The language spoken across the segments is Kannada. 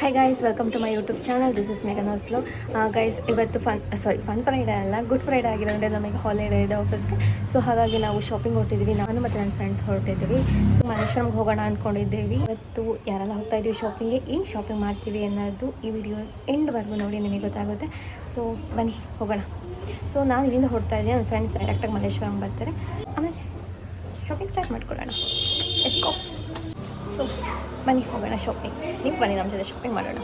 Hi guys, welcome to my YouTube channel. This is ಮೇಘನಾ ಸ್ಲೋ. ಗೈಸ್, ಇವತ್ತು ಫನ್ ಫ್ರೈಡೇ ಅಲ್ಲ, ಗುಡ್ ಫ್ರೈಡೇ ಆಗಿರೋದ್ರೆ ನಮಗೆ ಹಾಲಿಡೇ ಇದೆ ಆಫೀಸ್ಗೆ. ಸೊ ಹಾಗಾಗಿ ನಾವು ಶಾಪಿಂಗ್ ಹೊರಟಿದ್ದೀವಿ. ನಾನು ಮತ್ತು ನನ್ನ ಫ್ರೆಂಡ್ಸ್ ಹೊರಟಿದ್ದೀವಿ. ಸೊ ಮಲ್ಲೇಶ್ವರಂಗೆ ಹೋಗೋಣ ಅಂದ್ಕೊಂಡಿದ್ದೀವಿ. ಇವತ್ತು ಯಾರೆಲ್ಲ ಹೋಗ್ತಾ ಇದ್ದೀವಿ ಶಾಪಿಂಗ್ಗೆ, ಏನು ಶಾಪಿಂಗ್ ಮಾಡ್ತೀವಿ ಅನ್ನೋದು ಈ ವಿಡಿಯೋ ಎಂಡ್ವರೆಗೂ ನೋಡಿ ನಿಮಗೆ ಗೊತ್ತಾಗುತ್ತೆ. ಸೊ ಬನ್ನಿ ಹೋಗೋಣ. ಸೊ ನಾನು ಇಲ್ಲಿಂದ ಹೊರಡ್ತಾ ಇದ್ದೀನಿ, ನನ್ನ ಫ್ರೆಂಡ್ಸ್ ಡೈರೆಕ್ಟಾಗಿ ಮಲ್ಲೇಶ್ವರಂಗೆ ಬರ್ತಾರೆ. ಆಮೇಲೆ ಶಾಪಿಂಗ್ ಸ್ಟಾರ್ಟ್ ಮಾಡ್ಕೊಳ್ಳೋಣ. ಎಸ್ಕೋ. ಸೊ ಬನ್ನಿ ಹೋಗೋಣ ಶಾಪಿಂಗ್. ನೀವು ಬನ್ನಿ ನಮ್ಮ ಜೊತೆ ಶಾಪಿಂಗ್ ಮಾಡೋಣ.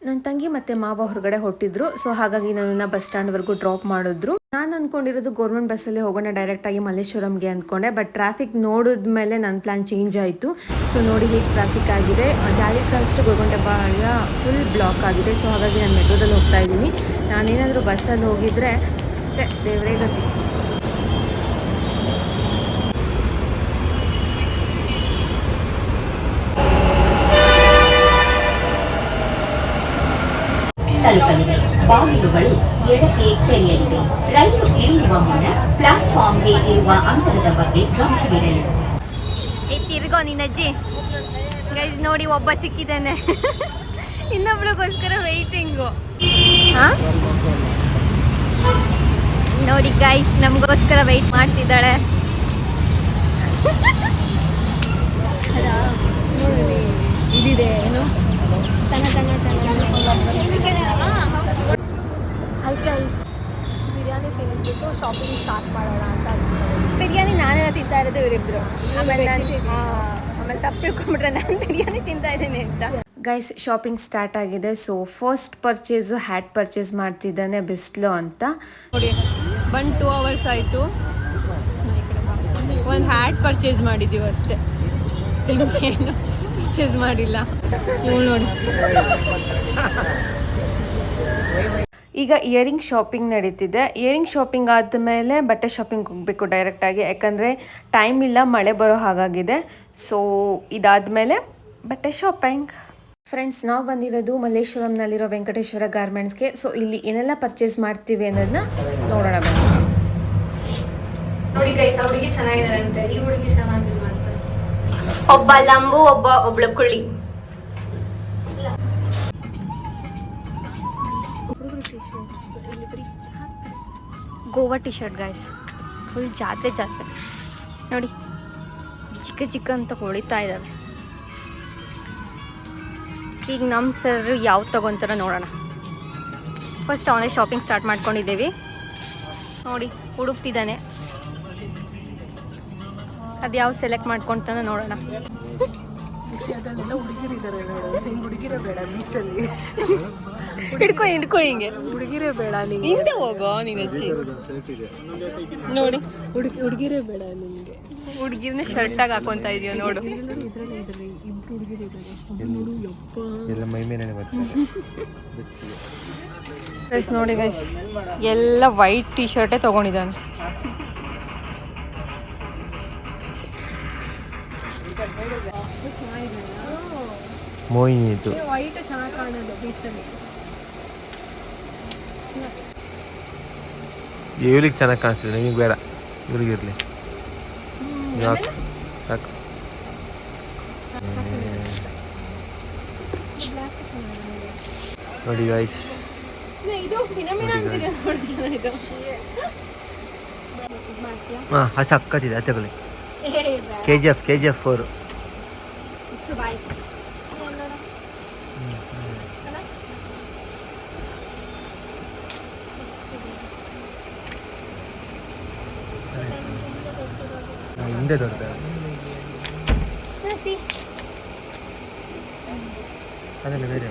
ನನ್ನ ತಂಗಿ ಮತ್ತು ಮಾವ ಹೊರಗಡೆ ಹೊರಟಿದ್ರು. ಸೊ ಹಾಗಾಗಿ ನನ್ನನ್ನು ಬಸ್ ಸ್ಟ್ಯಾಂಡ್ವರೆಗೂ ಡ್ರಾಪ್ ಮಾಡಿದ್ರು. ನಾನು ಅಂದ್ಕೊಂಡಿರೋದು ಗೌರ್ಮೆಂಟ್ ಬಸ್ಸಲ್ಲಿ ಹೋಗೋಣ ಡೈರೆಕ್ಟಾಗಿ ಮಲ್ಲೇಶ್ವರಂಗೆ ಅಂದ್ಕೊಂಡೆ. ಬಟ್ ಟ್ರಾಫಿಕ್ ನೋಡಿದ್ಮೇಲೆ ನನ್ನ ಪ್ಲ್ಯಾನ್ ಚೇಂಜ್ ಆಯಿತು. ಸೊ ನೋಡಿ ಹೇಗೆ ಟ್ರಾಫಿಕ್ ಆಗಿದೆ. ಜಾಲಿ ಕ್ರಾಸ್ ಟು ಗೋಲ್ಗೊಂಡೆಪಾಳ್ಯ ಫುಲ್ ಬ್ಲಾಕ್ ಆಗಿದೆ. ಸೊ ಹಾಗಾಗಿ ನಾನು ಮೆಟ್ರೋದಲ್ಲಿ ಹೋಗ್ತಾ ಇದ್ದೀನಿ. ನಾನೇನಾದರೂ ಬಸ್ಸಲ್ಲಿ ಹೋಗಿದ್ರೆ ಅಷ್ಟೇ ದೇವರೇ ಗತಿ. ತಲುಪಲಿದೆ. ಬಾಗಿಲುಗಳು ಎಡಕ್ಕೆ ತೆರೆಯಲಿವೆ. ರೈಲು ಇಳಿಯುವ ಮುನ್ನ ಪ್ಲಾಟ್ಫಾರ್ಮ್ಗೆ ಇರುವ ಅಂತರದ ಬಗ್ಗೆ ಗಮನವಿರಲಿ. ತಿರ್ಗೋ ನಿನ್ನಜ್ಜಿ. ಗೈಸ್ ನೋಡಿ, ಒಬ್ಬ ಸಿಕ್ಕಿದ್ದಾನೆ, ಇನ್ನೊಬ್ಳಿಗೋಸ್ಕರ ವೆಯ್ಟಿಂಗು. ನೋಡಿ ಗೈಸ್, ನಮಗೋಸ್ಕರ ವೆಯ್ಟ್ ಮಾಡ್ತಿದ್ದಾಳೆ. ಇದಿದೆ ಏನು ಹೈ ಗೈಸ್, ಬಿರಿಯಾನಿ ತಿಂದ್ಬಿಟ್ಟು ಶಾಪಿಂಗ್ ಸ್ಟಾರ್ಟ್ ಮಾಡೋಣ ಅಂತ. ಬಿರಿಯಾನಿ ನಾನೇ ತಿಂತಾ ಇರೋದು, ಇವರಿಬ್ರು. ಆಮೇಲೆ ತಪ್ಪು ತಿಳ್ಕೊಂಡ್ಬಿಟ್ರೆ ನಾನು ಬಿರಿಯಾನಿ ತಿಂತಾ ಇದ್ದೀನಿ ಅಂತ. ಗೈಸ್, ಶಾಪಿಂಗ್ ಸ್ಟಾರ್ಟ್ ಆಗಿದೆ. So first purchase hat purchase ಮಾಡ್ತಿದ್ದಾನೆ ಬಿಸ್ಲು ಅಂತ. ನೋಡಿ, 2 ಅವರ್ಸ್ ಆಯಿತು. ಒಂದು ಹ್ಯಾಟ್ ಪರ್ಚೇಸ್ ಮಾಡಿದ್ದೀವಿ ಅಷ್ಟೇ, ಏನು ಪರ್ಚೇಸ್ ಮಾಡಿಲ್ಲ. ನೋಡಿ, ಈಗ ಇಯರಿಂಗ್ ಶಾಪಿಂಗ್ ನಡೀತಿದೆ. ಇಯರಿಂಗ್ ಶಾಪಿಂಗ್ ಆದಮೇಲೆ ಬಟ್ಟೆ ಶಾಪಿಂಗ್ ಹೋಗಬೇಕು ಡೈರೆಕ್ಟಾಗಿ, ಯಾಕಂದರೆ ಟೈಮ್ ಇಲ್ಲ, ಮಳೆ ಬರೋ ಹಾಗಾಗಿದೆ. ಸೊ ಇದಾದಮೇಲೆ ಬಟ್ಟೆ ಶಾಪಿಂಗ್. ಫ್ರೆಂಡ್ಸ್, ನಾವು ಬಂದಿರೋದು ಮಲ್ಲೇಶ್ವರಂನಲ್ಲಿರೋ ವೆಂಕಟೇಶ್ವರ ಗಾರ್ಮೆಂಟ್ಸ್ಗೆ. ಸೊ ಇಲ್ಲಿ ಏನೆಲ್ಲ ಪರ್ಚೇಸ್ ಮಾಡ್ತೀವಿ ಅನ್ನೋದನ್ನ ನೋಡೋಣ ಬನ್ನಿ. ನೋಡಿ ಗೈಸ್, ಆ ಹುಡುಗಿ ಚೆನ್ನಾಗಿದ್ದಾರೆ ಅಂತ, ಈ ಹುಡುಗಿ ಚೆನ್ನಾಗಿಲ್ವಾ ಅಂತ. ಒಬ್ಬ ಲಂಬು, ಒಬ್ಳು ಕುಳ್ಳಿ. Goa T shirt guys, full ಜಾತ್ರೆ ನೋಡಿ, ಚಿಕ್ಕ ಅಂತ ಹೊಳಿತಾ ಇದ್ದಾವೆ. ಈಗ ನಮ್ಮ ಸರ್ ಯಾವ್ದು ತಗೊಂತಾರ ನೋಡೋಣ. ಫಸ್ಟ್ ಅವನೇ ಶಾಪಿಂಗ್ ಸ್ಟಾರ್ಟ್ ಮಾಡ್ಕೊಂಡಿದ್ದೀವಿ. ನೋಡಿ, ಹುಡುಕ್ತಿದ್ದಾನೆ, ಅದು ಯಾವ ಸೆಲೆಕ್ಟ್ ಮಾಡ್ಕೊತಾನೆ ನೋಡೋಣ. ಹಿಡ್ಕೊ ಹಿಂಗೆ, ಹುಡುಗಿರೇ ಬೇಡ ನಿಂಗೆ, ಹಿಂದೆ ಹೋಗೋ ನೀನು ಅಜ್ಜಿ. ನೋಡಿ, ಹುಡುಗಿರೇ ಬೇಡ ನಿಮಗೆ. ಹುಡುಗಿರ್ನ ಶರ್ಟಾಗಿ ಹಾಕೊಂತ ಇದೆಯೋ ನೋಡು. ನೋಡಿ ಗೈಸ್, ಎಲ್ಲ ವೈಟ್ ಟಿ ಶರ್ಟೇ ತೊಗೊಂಡಿದ್ದಾನೆ. ಮೋಹಿನಿ ಇದು ವೈಟ್ ಚೆನ್ನಾಗಿ ಕಾಣೋದು ಬೀಚಲ್ಲಿ. ಇವಳಿಗೆ ಚೆನ್ನಾಗಿ ಕಾಣಿಸ್ತಿದೆ, ನಿಮಗೆ ಬೇಡ, ಇವಳಿಗಿರಲಿ. ಯಾಕೆ ಸಾಕು. ನೋಡಿ ಗೈಸ್, ಹಾಂ ಅದು ಸಕ್ಕತ್ತಿದೆ, ಅದು ತಗೊಳ್ಳಿ. KGF 4. ಹಿಂದೆ ದೊಡ್ಡ ಅದೆಲ್ಲ ಬೇರೆ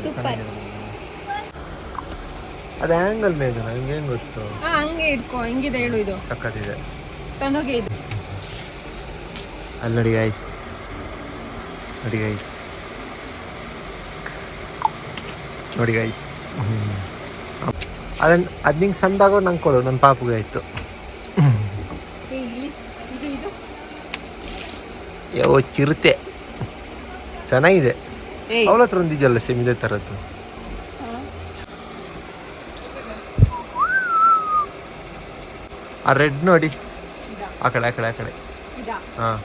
ಅದು ಆ್ಯಂಗಲ್ ಮೇಲೆ ನನಗೆ ಏನು ಗೊತ್ತು. ಹಂಗೆ ಇಟ್ಕೋ, ಹಿಂಗಿದೆ ಹೇಳು. ಇದು ಸಕ್ಕತ್ತಿದೆ, ತಂದೋಗಿ. ಇದು ಅಲ್ಲಿ ನೋಡಿ ಗೈಸ್, ನೋಡಿ ಗೈಸ್, ನೋಡಿ ಗೈಸ್. ಅದು ನಿಂಗೆ ಸಂದಾಗೋ ನಂಗೆ ಕೊಡು, ನನ್ನ ಪಾಪುಗೆ ಆಯಿತು. ಯಾವ ಚಿರತೆ ಚೆನ್ನಾಗಿದೆ. ಅವಳ ಹತ್ರ ಒಂದಿದೆಯಲ್ಲ ಸೇಮ್ ಇದೇ ಥರದ್ದು. ಆ ರೆಡ್ ನೋಡಿ, ಆ ಕಡೆ ಹಾಂ.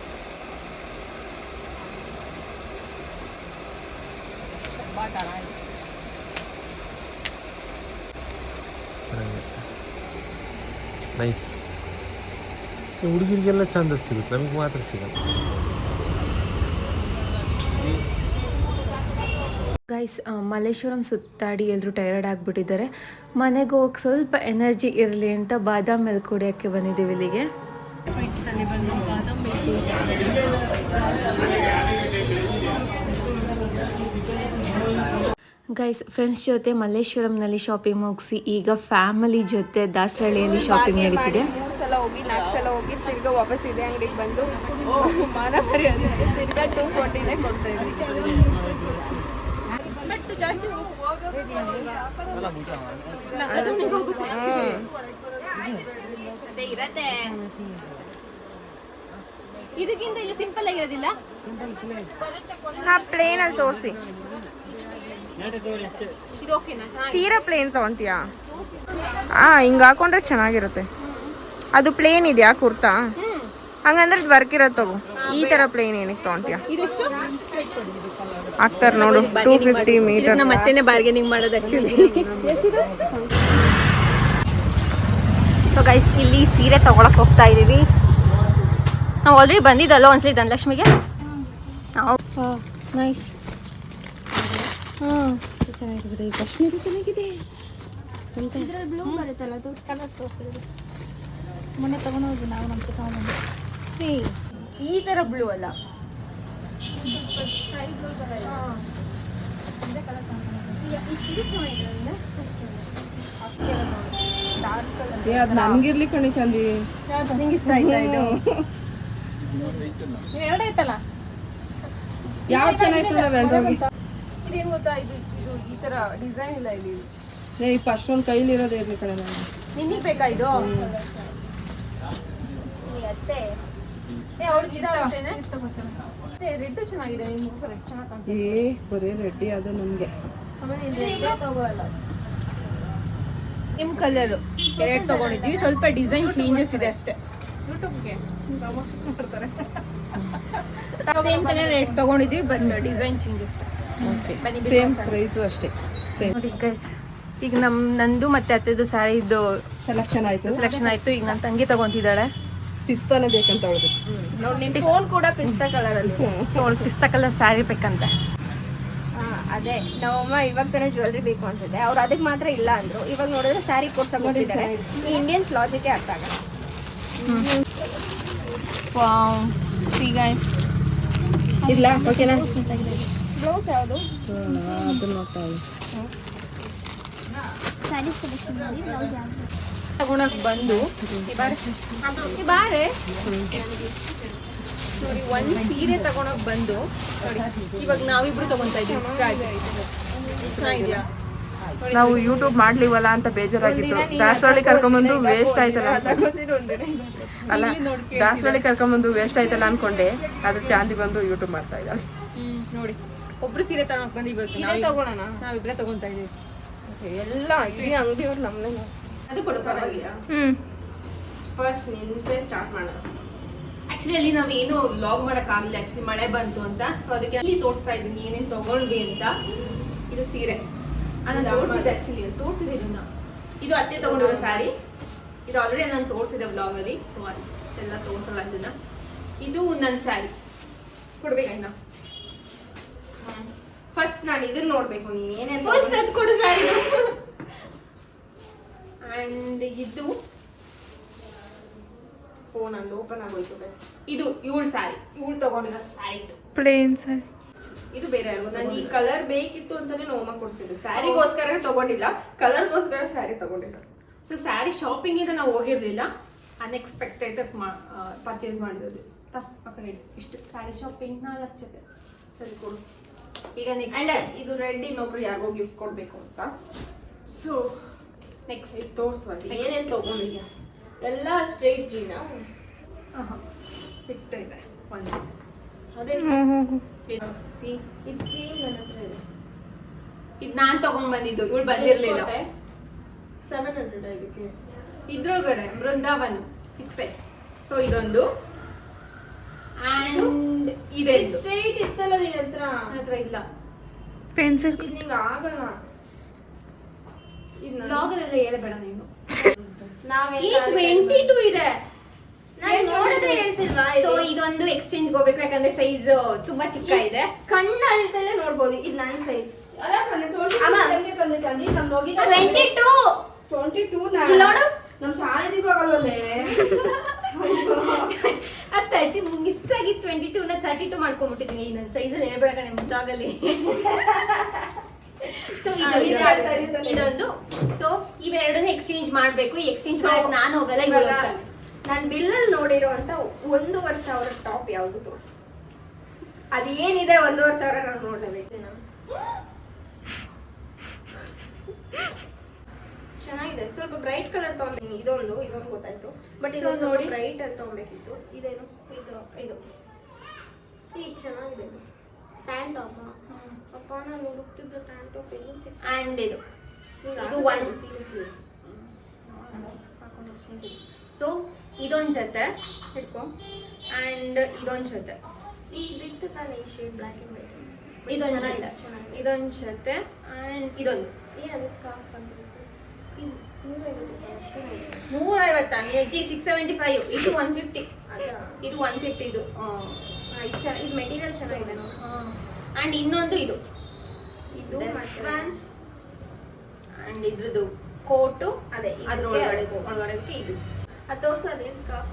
ನೈಸ್. ಹುಡುಗಿರಿಗೆಲ್ಲ ಚಂದ ಸಿಗುತ್ತೆ, ನಮಗೆ ಮಾತ್ರ ಸಿಗಲ್ಲ. ಗೈಸ್ ಮಲ್ಲೇಶ್ವರಂ ಸುತ್ತಾಡಿ ಎಲ್ಲರೂ ಟೈರ್ಡ್ ಆಗಿಬಿಟ್ಟಿದ್ದಾರೆ. ಮನೆಗೆ ಹೋಗಕ್ಕೆ ಸ್ವಲ್ಪ ಎನರ್ಜಿ ಇರಲಿ ಅಂತ ಬಾದಾಮ್ ಮಿಲ್ಕ್ ಕುಡಿಯೋಕ್ಕೆ ಬಂದಿದ್ದೀವಿ ಇಲ್ಲಿಗೆ. ಸ್ವೀಟ್ಸಲ್ಲಿ ಬಂದು ಬಾದಾಮ್ ಮಿಲ್ಕ್. ಗೈಸ್ ಫ್ರೆಂಡ್ಸ್ ಜೊತೆ ಮಲ್ಲೇಶ್ವರಂನಲ್ಲಿ ಶಾಪಿಂಗ್ ಮುಗಿಸಿ ಈಗ ಫ್ಯಾಮಿಲಿ ಜೊತೆ ದಾಸರಳ್ಳಿಯಲ್ಲಿ ಶಾಪಿಂಗ್ ನಡೀತಿದೆ. 3 ಸಲ ಹೋಗಿ 4 ಸಲ ಹೋಗಿ ತಿರ್ಗಾ ವಾಪಸ್ ಇದೆ ಅಂಗಡಿಗೆ ಬಂದು ಮಾನ ಮರ್ಯಾದೆ ತಿರ್ಗಾ 240ನೇ ಕೊಡ್ತಾ ಇದ್ವಿ. ಬಟ್ ಜಾಸ್ತಿ ಇರತ್ತೆ. ಇದಕ್ಕಿಂತ ಇಲ್ಲಿ ಸಿಂಪಲ್ ಆಗಿರೋದಿಲ್ಲ. ಪ್ಲೇನ್ ಅಲ್ಲಿ ತೋರಿಸಿ. ತೀರಾ ಪ್ಲೇನ್ ತಗೊಂತೀಯಾ? ಹಿಂಗ ಹಾಕೊಂಡ್ರೆ ಚೆನ್ನಾಗಿರುತ್ತೆ. ಅದು ಪ್ಲೇನ್ ಇದೆಯಾ ಕುರ್ತಾ? ಹಂಗಂದ್ರೆ ವರ್ಕ್ ಇರೋದು ತಗೋ. ಈ ತರ ಪ್ಲೇನ್ ಏನಕ್ಕೆ ತಗೊಂತೀಯಾ? ಆಗ್ತಾರ ನೋಡು 250 ಮೀಟರ್. ಮತ್ತೇನೆ ಬಾರ್ಗೇನಿಂಗ್ ಮಾಡೋದು ಆಕ್ಚುಲಿ. ಸೊ ಗೈಸ್ ಇಲ್ಲಿ ಸೀರೆ ತಗೊಳಕ್ ಹೋಗ್ತಾ ಇದೀವಿ. ನಾವು ಆಲ್ರೆಡಿ ಬಂದಿದ್ದಲ್ಲ ಒಂದ್ಸಲಿ ಧನಲಕ್ಷ್ಮಿಗೆ. ನೈಸ್. ಚೆನ್ನಾಗಿದೆ. ಕಾಶ್ಮೀರಿ ಚೆನ್ನಾಗಿದೆ. ಮೊನ್ನೆ ತಗೊಂಡೋದು ನಾವು ನಮ್ಮ ಚಿಕ್ಕ ಈ ತರ ಬ್ಲೂ ಅಲ್ಲ. ನಮ್ಗಿರ್ಲಿ ಕಣಿ ಚಂದಿ. ನಿಂಗೆ ಇಷ್ಟ ಆಯ್ತಾ ಇದು? ಎರಡಾಯ್ತಲ್ಲ. ಯಾವ ಚೆನ್ನಾಯ್ತು? ಇದೇನು ಗೊತ್ತಾ, ಇದು ಈ ತರ ಡಿಸೈನ್ ಇಲ್ಲ ಇಲ್ಲಿ. ಫಸ್ಟ್ ಒಂದು ಕೈಲಿ ಇರೋದೇ ಇರ್ಲಿ ಕಡೆ. ನಿನಗೆ ಬೇಕಾ ಇದು? ಅತ್ತೆ ರೆಡ್ ಚೆನ್ನಾಗಿದೆ. ರೆಡ್ ಚೆನ್ನಾಗಿ ಕಾಣ್ತಿದೆ. ಬರೀ ರೆಡ್ಡಿ ಅದು ನಮ್ಗೆ. ನಿಮ್ ಕಲರ್ ಎರಡು ತಗೊಂಡಿದ್ವಿ. ಸ್ವಲ್ಪ ಡಿಸೈನ್ ಚೇಂಜಸ್ ಇದೆ ಅಷ್ಟೇ. ಯೂಟ್ಯೂಬ್ಗೆ ಸೇಮ್ ಕಲರ್ ರೆಡ್ ತಗೊಂಡಿದ್ವಿ, ಬಟ್ ಡಿಸೈನ್ ಚೇಂಜಸ್ ಅಷ್ಟೇ. ಸೇಮ್ ಪ್ರೈಸು ಅಷ್ಟೇ. ನೋಡಿ ಗೈಸ್, ಈಗ ನಂದು ಮತ್ತೆ ಅತ್ತೆದು ಸ್ಯಾರಿ ಇದ್ದು ಸೆಲೆಕ್ಷನ್ ಆಯ್ತು. ಈಗ ನನ್ನ ತಂಗಿ ತಗೊಂತಿದ್ದಾಳೆ. ಪಿಸ್ತಾನೆ ಬೇಕಂತ ಹೇಳಿದ್ರು. ನೋಡಿ ನಿನ್ ಫೋನ್ ಕೂಡ ಪಿಸ್ತಾ ಕಲರ್ ಅಲ್ಲಿ. ಪಿಸ್ತಾ ಕಲರ್ ಸ್ಯಾರಿ ಬೇಕಂತೆ. ಅದೇ ನಮ್ಮಮ್ಮ ಇವಾಗ ತಾನೇ ಜ್ಯುವೆಲ್ರಿ ಬೇಕು ಅನ್ಸುತ್ತೆ. ಅವ್ರು ಅದಕ್ಕೆ ಮಾತ್ರ ಇಲ್ಲ ಅಂದ್ರು. ಇವಾಗ ನೋಡಿದ್ರೆ ಸ್ಯಾರಿ ಕೊಡ್ಸಕ್ ನೋಡಿದ್ದಾರೆ. ಈ ಇಂಡಿಯನ್ಸ್ ಲಾಜಿಕ್ ಅರ್ಥ ಆಗಲ್ಲ. ಇಲ್ಲ ಓಕೆನಾ? ಬ್ಲೌಸ್ ಯಾವುದು? ಅದನ್ನ ನೋಡ್ತಾ ತಗೊಳಕ್ ಬಂದು ಬಾರೆ ನೋಡಿ ಒಂದ್ ಸೀರೆ ತಗೊಳಕ್ ಬಂದು ನೋಡಿ ಇವಾಗ ನಾವಿಬ್ರು ತಗೊಂತಾ ಇದೀವಿ. ಚೆನ್ನಾಗಿದ್ಯಾ? ನಾವು ಯೂಟ್ಯೂಬ್ ಮಾಡ್ಲಿವಲ್ಲ ಅಂತ ಬೇಜಾರಾಗಿತ್ತು. ದಾಸರಳ್ಳಿ ಕರ್ಕೊಂಬಂದು ವೇಸ್ಟ್ ಆಯ್ತಲ್ಲ ಅಲ್ಲ, ದಾಸರಳ್ಳಿ ಕರ್ಕೊಂಬಂದು ವೇಸ್ಟ್ ಆಯ್ತಲ್ಲ ಅನ್ಕೊಂಡೆ. ಅದು ಚಾಂದಿ ಬಂದು ಯೂಟ್ಯೂಬ್ ಮಾಡ್ತಾ ಇದ್ದಾಳೆ. ನೋಡಿ ಒಬ್ರು ಸೀರೆ ತಗೊಳಕ್ ಬಂದು ಇವಾಗ ತಗೊಳ್ಳೋಣ. ನಾವಿಬ್ರೆ ತಗೊಂತಾ ಇದೀವಿ. ಎಲ್ಲ ಇಡೀ ಅಂಗಡಿಯವ್ರು ನಮ್ಮನೆ. ಅದು ಕೊಡು ಪರವಾಗಿಲ್ಲ. ಫಸ್ಟ್ ನಿಂತೆ ಸ್ಟಾರ್ಟ್ ಮಾಡೋಣ. ಆಕ್ಚುಲಿ ಅಲ್ಲಿ ನಾವು ಏನು ಲಾಗ್ ಮಾಡಕ್ ಆಗಿಲ್ಲ. ಆಕ್ಚುಲಿ ಮಳೆ ಬಂತು ಅಂತ, ಸೊ ಅದಕ್ಕೆ ಅಲ್ಲಿ ತೋರಿಸ್ತಾ ಇದ್ದೀನಿ ಏನೇನು ತಗೊಂಡ್ವಿ ಅಂತ. ಇದು ಸೀರೆ ನಾನು ತೋರಿಸಿದೆ. ಆಕ್ಚುಲಿ ತೋರಿಸಿದೆ ಇದನ್ನ. ಇದು ಅತ್ತೆ ತಗೊಂಡಿರೋ ಸ್ಯಾರಿ. ಇದು ಆಲ್ರೆಡಿ ನಾನು ತೋರಿಸಿದೆ ವ್ಲಾಗ್ ಅಲ್ಲಿ, ಸೊ ಅದೆಲ್ಲ ತೋರಿಸಲ್ಲ ಇದನ್ನ. ಇದು ನನ್ನ ಸ್ಯಾರಿ. ಕೊಡ್ಬೇಕಣ್ಣ. ಫಸ್ಟ್ ನಾನು ಇದನ್ನ ನೋಡ್ಬೇಕು. ನೀನೇನೇ ಫಸ್ಟ್ ಅದು ಕೊಡು ಸ್ಯಾರಿ. ಅಂಡ್ ಇದು ಫೋನ್ ಅಂದು ಓಪನ್ ಆಗೋಯ್ತು. ಇದು ಇವಳು ಸ್ಯಾರಿ. ಇವಳು ತಗೊಂಡಿರೋ ಸ್ಯಾರಿ ಪ್ಲೇನ್ ಸ್ಯಾರಿ. ಇದು ಬೇರೆ ಯಾರಿಗೂ. ನಾನು ಈ ಕಲರ್ ಬೇಕಿತ್ತು ಅಂತಾನೆ ನೋಮ ಕೊಡ್ಸಿದ್ದು. ಸ್ಯಾರಿಗೋಸ್ಕರ ತಗೊಂಡಿಲ್ಲ, ಕಲರ್ಗೋಸ್ಕರ ಸ್ಯಾರಿ ತಗೊಂಡಿಲ್ಲ. ಸೊ ಸ್ಯಾರಿ ಶಾಪಿಂಗಿಗೆ ನಾವು ಹೋಗಿರ್ಲಿಲ್ಲ. ಅನ್ಎಕ್ಸ್ಪೆಕ್ಟೆಡ್ ಪರ್ಚೇಸ್ ಮಾಡಿರೋದು. ಆ ಕಡೆ ಇಷ್ಟು ಸ್ಯಾರಿ ಶಾಪಿಂಗ್ 4 ಜೊತೆ ಸರಿ ಕೊಡು. ಈಗ ನೆಕ್ಸ್ಟ್ ಇದು ರೆಡ್ ಇನ್ನೊಬ್ರು ಯಾರಿಗೋ ಗಿಫ್ಟ್ ಕೊಡ್ಬೇಕು ಅಂತ. ಸೊ ನೆಕ್ಸ್ಟ್ ಇದು ತೋರಿಸುವಾಗ ಏನೇನು ತಗೊಂಡಿದ್ಯಾ? ಎಲ್ಲ ಸ್ಟ್ರೈಟ್ ಜೀನ ಫಿಟ್ ಇದೆ. ಒಂದು ಅದೇ ಸಿ ಇದು ಸೇಮ್ ನನ್ನ ಹತ್ರ ಇದೆ. ಇದು ನಾನು ತಗೊಂಡ್ ಬಂದಿದ್ದು. ಇವಳು ಬಂದಿರ್ಲಿಲ್ಲ. 700 ಇದಕ್ಕೆ. ಇದ್ರೊಳಗಡೆ ಬೃಂದಾವನ್ ಫಿಕ್ಸೆಡ್. ಸೊ ಇದೊಂದು ಅಂಡ್ ಇದೆ. ಸ್ಟ್ರೈಟ್ ಇತ್ತಲ್ಲ ನಿನ್ನ ಹತ್ರ ಇಲ್ಲ. ಪೆನ್ಸಿಲ್ ಇದು ನಿಂಗೆ ಆಗಲ್ಲ. ಲಾಗಲ್ಲೆಲ್ಲ ಹೇಳಬೇಡ ನೀನು. ಈ 22 ಇದೆ. ನಾನು ನೋಡಿದ್ರೆ ಹೇಳ್ತಿಲ್ವಾ ಸೊ ಇದೊಂದು ಎಕ್ಸ್ಚೇಂಜ್ ಹೋಗ್ಬೇಕು, ಯಾಕಂದ್ರೆ ಸೈಜ್ ತುಂಬಾ ಚಿಕ್ಕ ಇದೆ. ಕಣ್ಣು ಅಳ್ತಲ್ಲೇ ನೋಡ್ಬೋದು. ಇದು ನನ್ನ ಸೈಜ್. ಅಮ್ಮ 22 ಇಲ್ಲಿ ನೋಡು. ನಮ್ ಸಾಲಿದಿಗೂ ಆಗಲ್ವಲ್ಲೇ. ಆ 30 ಮಿಸ್ ಆಗಿ 22 ನ 32 ಮಾಡ್ಕೊಂಡ್ಬಿಟ್ಟಿದೀನಿ. ನನ್ನ ಸೈಜ್ ಅಲ್ಲಿ ಹೇಳ್ಬೇಡ ಮುದ್ದಾಗಲಿ. ಸೊ ಇದೊಂದು. ಸೊ ಇವೆರಡನ್ನು ಎಕ್ಸ್ಚೇಂಜ್ ಮಾಡ್ಬೇಕು. ಎಕ್ಸ್ಚೇಂಜ್ ಮಾಡಕ್ ನಾನು ಹೋಗಲ್ಲ, ಇವ್ರು ಹೋಗ್ತಾರೆ. ನಾನು ಬಿಲ್ಲಲ್ಲಿ ನೋಡಿರೋ ಅಂತ 1,500 ಟಾಪ್ ಯಾವುದು ತೋರಿಸು. ಅದೇನಿದೆ 1,500 ನಾನು ನೋಡಬೇಕು. ಚೆನ್ನಾಗಿದೆ. ಸ್ವಲ್ಪ ಬ್ರೈಟ್ ಕಲರ್ ತಗೊಂಡಿನಿ. ಇದೊಂದು ಗೊತ್ತಾಯ್ತು. ಬಟ್ ಇದು ನೋಡಿ ಬ್ರೈಟ್ ಅಲ್ಲಿ ತಗೊಬೇಕಿತ್ತು. ಇದೇನು ಇದು ಈ ಚೆನ್ನಾಗಿದೆ. Tan top. ಅಪ್ಪ ನಾನು ಹುಡುಕ್ತಿದ್ದೆ ಟ್ಯಾನ್ ಟಾಪ್. ಅಂಡ್ ಇದು ಒಂದು. ಸೊ ಇದೊಂದು ಜೊತೆ ಹಿಡ್ಕೊ. ಅಂಡ್ ಇದೊಂದು ಜೊತೆ, ಇದಿತ್ತು ತಾನೆ ಈ ಶೇಡ್ ಬ್ಲ್ಯಾಕ್ ಅಂಡ್ ವೈಟ್. ಇದೊಂದು ಚೆನ್ನಾಗಿದೆ. ಜೊತೆ, ಇದೊಂದು ಜೊತೆ ಅಂಡ್ ಇದೊಂದು. ಅದು ಸ್ಕಾರ್ಫ್ ಅಂತ 350 ಜಿ 675. ಇದು 150. ಇದು 150. ಇದು ಇದು ಮೆಟೀರಿಯಲ್ ಚೆನ್ನಾಗಿದೆ ನೋಡಿ. ಅಂಡ್ ಇನ್ನೊಂದು ಇದು ಇದು ಅಂಡ್ ಇದ್ರದ್ದು ಕೋಟು. ಅದೇ ಅದ್ರ ಒಳಗಡೆ ಇದು ಅದು ತೋರಿಸು. ಅದೇನು ಸ್ಕಾರ್ಫ್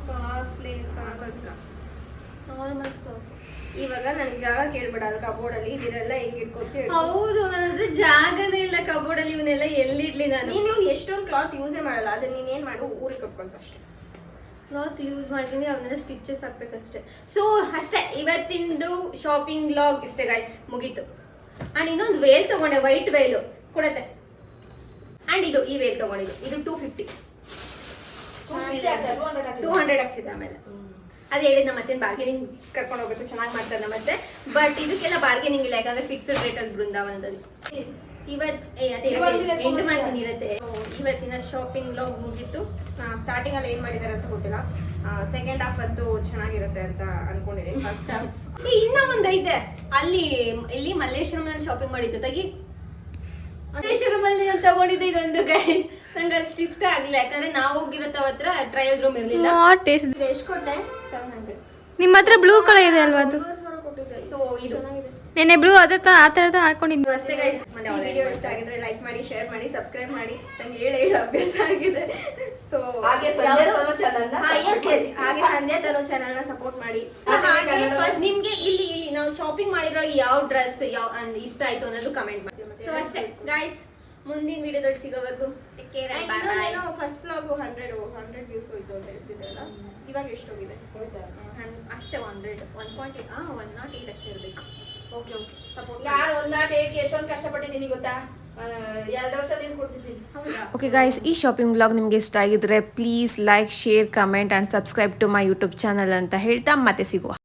ಪ್ಲೇಸ್ ನಾರ್ಮಲ್ ಸ್ಕಾರ್ಫ್. ಇವಾಗ ನನಗೆ ಜಾಗ ಕೇಳ್ಬೇಡ. ಅದು ಕಬೋರ್ಡಲ್ಲಿ ಇದಿರೆಲ್ಲ ಹೆಂಗೆ ಇಟ್ಕೊತೀವಿ. ಹೌದು, ನನ್ನ ಹತ್ರ ಜಾಗನೇ ಇಲ್ಲ ಕಬೋರ್ಡ್ ಅಲ್ಲಿ. ಇವನ್ನೆಲ್ಲ ಎಲ್ಲಿಡ್ಲಿ ನಾನು? ನೀನು ಎಷ್ಟೊಂದು ಕ್ಲಾತ್ ಯೂಸೇ ಮಾಡಲ್ಲ. ಅದನ್ನ ನೀನೇನು ಮಾಡು, ಊರಿಗೆ ಕಟ್ಕೊಂಡ್ಸು ಅಷ್ಟೇ. ಕ್ಲಾತ್ ಯೂಸ್ ಮಾಡ್ತೀನಿ, ಅವನ್ನೆಲ್ಲ ಸ್ಟಿಚಸ್ ಹಾಕ್ಬೇಕಷ್ಟೇ. ಸೊ ಅಷ್ಟೇ ಇವತ್ತಿಂದು ಶಾಪಿಂಗ್ ವ್ಲಾಗ್ ಇಷ್ಟೇ ಗೈಸ್, ಮುಗೀತು. ಅಂಡ್ ಇನ್ನೊಂದು ವೇಲ್ ತಗೊಂಡೆ, ವೈಟ್ ವೇಲು ಕೊಡತ್ತೆ. ಅಂಡ್ ಇದು ಈ ವೇಲ್ ತಗೊಂಡಿದ್ದು, ಇದು 250. 200 ಆಗ್ತಿದೆ. ಆಮೇಲೆ ಅದು ಹೇಳಿದ್ ನಮ್ಮ ಮತ್ತೆ ಬಾರ್ಗೇನಿಂಗ್ ಕರ್ಕೊಂಡು ಹೋಗ್ಬೇಕು, ಚೆನ್ನಾಗಿ ಮಾಡ್ತಾರೆ ನಮ್ಮ ಮತ್ತೆ. ಬಟ್ ಇದಕ್ಕೆಲ್ಲ ಬಾರ್ಗೇನಿಂಗ್ ಇಲ್ಲ, ಯಾಕಂದ್ರೆ ಫಿಕ್ಸ್ಡ್ ರೇಟ್ ಅಲ್ಲಿ ಬೃಂದಾವನದಲ್ಲಿ. ಎಂಟು ಮಾಡ್ತೀನಿ ಇರುತ್ತೆ. ಇವತ್ತಿನ ಶಾಪಿಂಗ್ ವ್ಲಾಗ್ ಮುಗೀತು. ಸ್ಟಾರ್ಟಿಂಗ್ ಅಲ್ಲಿ ಏನ್ ಮಾಡಿದಾರೆ ಅಂತ ಗೊತ್ತಿಲ್ಲ. ಸೆಕೆಂಡ್ ಹಾಫ್ ಅಂತೂ ಚೆನ್ನಾಗಿರುತ್ತೆ ಅಂತ ಅನ್ಕೊಂಡಿದ್ದೀನಿ. ಫಸ್ಟ್ ಹಾಫ್ ಇನ್ನ ಒಂದ್ ಐತೆ ಅಲ್ಲಿ. ಇಲ್ಲಿ ಮಲ್ಲೇಶ್ವರಂ ಶಾಪಿಂಗ್ ಮಾಡಿದ್ದು ತೆಗಿ. ಮಲ್ಲೇಶ್ವರಂ ಅಲ್ಲಿ ನಾನು ತಗೊಂಡಿದ್ದೆ ಇದೊಂದು ಗೈಸ್. ನಂಗೆ ಅಷ್ಟು ಇಷ್ಟ ಆಗ್ಲಿಲ್ಲ, ಯಾಕಂದ್ರೆ ನಾವು ಹೋಗಿರೋ ಹತ್ರ ಟ್ರಯಲ್ ರೂಮ್ ಇರ್ಲಿಲ್ಲ. ಎಷ್ಟು ಕೊಟ್ಟೆ? 700. ನಿಮ್ಮ ಹತ್ರ ಬ್ಲೂ ಕಲರ್ ಇದೆ ಅಲ್ವಾ ಅದು? ಕೊಟ್ಟಿದ್ದೆ. ಸೊ ಇದು ನೆನೆ ಬ್ಲೂ ಅದೇ ಆ ಥರದ ಹಾಕೊಂಡಿದ್ದು ಅಷ್ಟೇ ಗೈಸ್. ವಿಡಿಯೋ ಇಷ್ಟ ಆಗಿದ್ರೆ ಲೈಕ್ ಮಾಡಿ, ಶೇರ್ ಮಾಡಿ, ಸಬ್ಸ್ಕ್ರೈಬ್ ಮಾಡಿ. ನಂಗೆ ಹೇಳಿ ಅಭ್ಯಾಸ ಆಗಿದೆ. ಸೊ ಹಾಗೆ ಸಂಧ್ಯಾ ತನು ಚಾನಲ್ನ ಹಾಗೆ ಸಂಧ್ಯಾ ತನು ಚಾನಲ್ನ ಸಪೋರ್ಟ್ ಮಾಡಿ. ಫಸ್ಟ್ ನಿಮ್ಗೆ ಇಲ್ಲಿ ನಾವು ಶಾಪಿಂಗ್ ಮಾಡಿದ್ರೊಳಗೆ ಯಾವ ಡ್ರೆಸ್ ಇಷ್ಟ ಆಯ್ತು ಅನ್ನೋದು ಕಮೆಂಟ್ ಮಾಡಿ. ಸೊ ಅಷ್ಟೇ ಗೈಸ್, ಮುಂದಿನ ವಿಡಿಯೋದಲ್ಲಿ ಸಿಗೋವರೆಗೂ take care and bye bye. First vlog 100 views ಹೋಯ್ತು ಅಂತ ಹೇಳ್ತಿದ್ದೆಲ್ಲ. ಇವಾಗ ಎಷ್ಟು ಹೋಗಿದೆ? ಅಷ್ಟೇ 1.8 108 ಅಷ್ಟೇ ಇರಬೇಕು. Okay support. ಯಾರು 108 ಎಷ್ಟೊಂದು ಕಷ್ಟಪಟ್ಟಿದ್ದೀನಿ ಗೊತ್ತಾ? 2 ವರ್ಷದಿಂದ ಕೊಡ್ತಿದ್ದೀನಿ. ಓಕೆ ಗೈಸ್, ಈ ಶಾಪಿಂಗ್ ವ್ಲಾಗ್ ನಿಮಗೆ ಇಷ್ಟ ಆಗಿದ್ರೆ please like, share, comment and subscribe to my YouTube channel ಅಂತ ಹೇಳ್ತಾ ಮತ್ತೆ ಸಿಗುವ.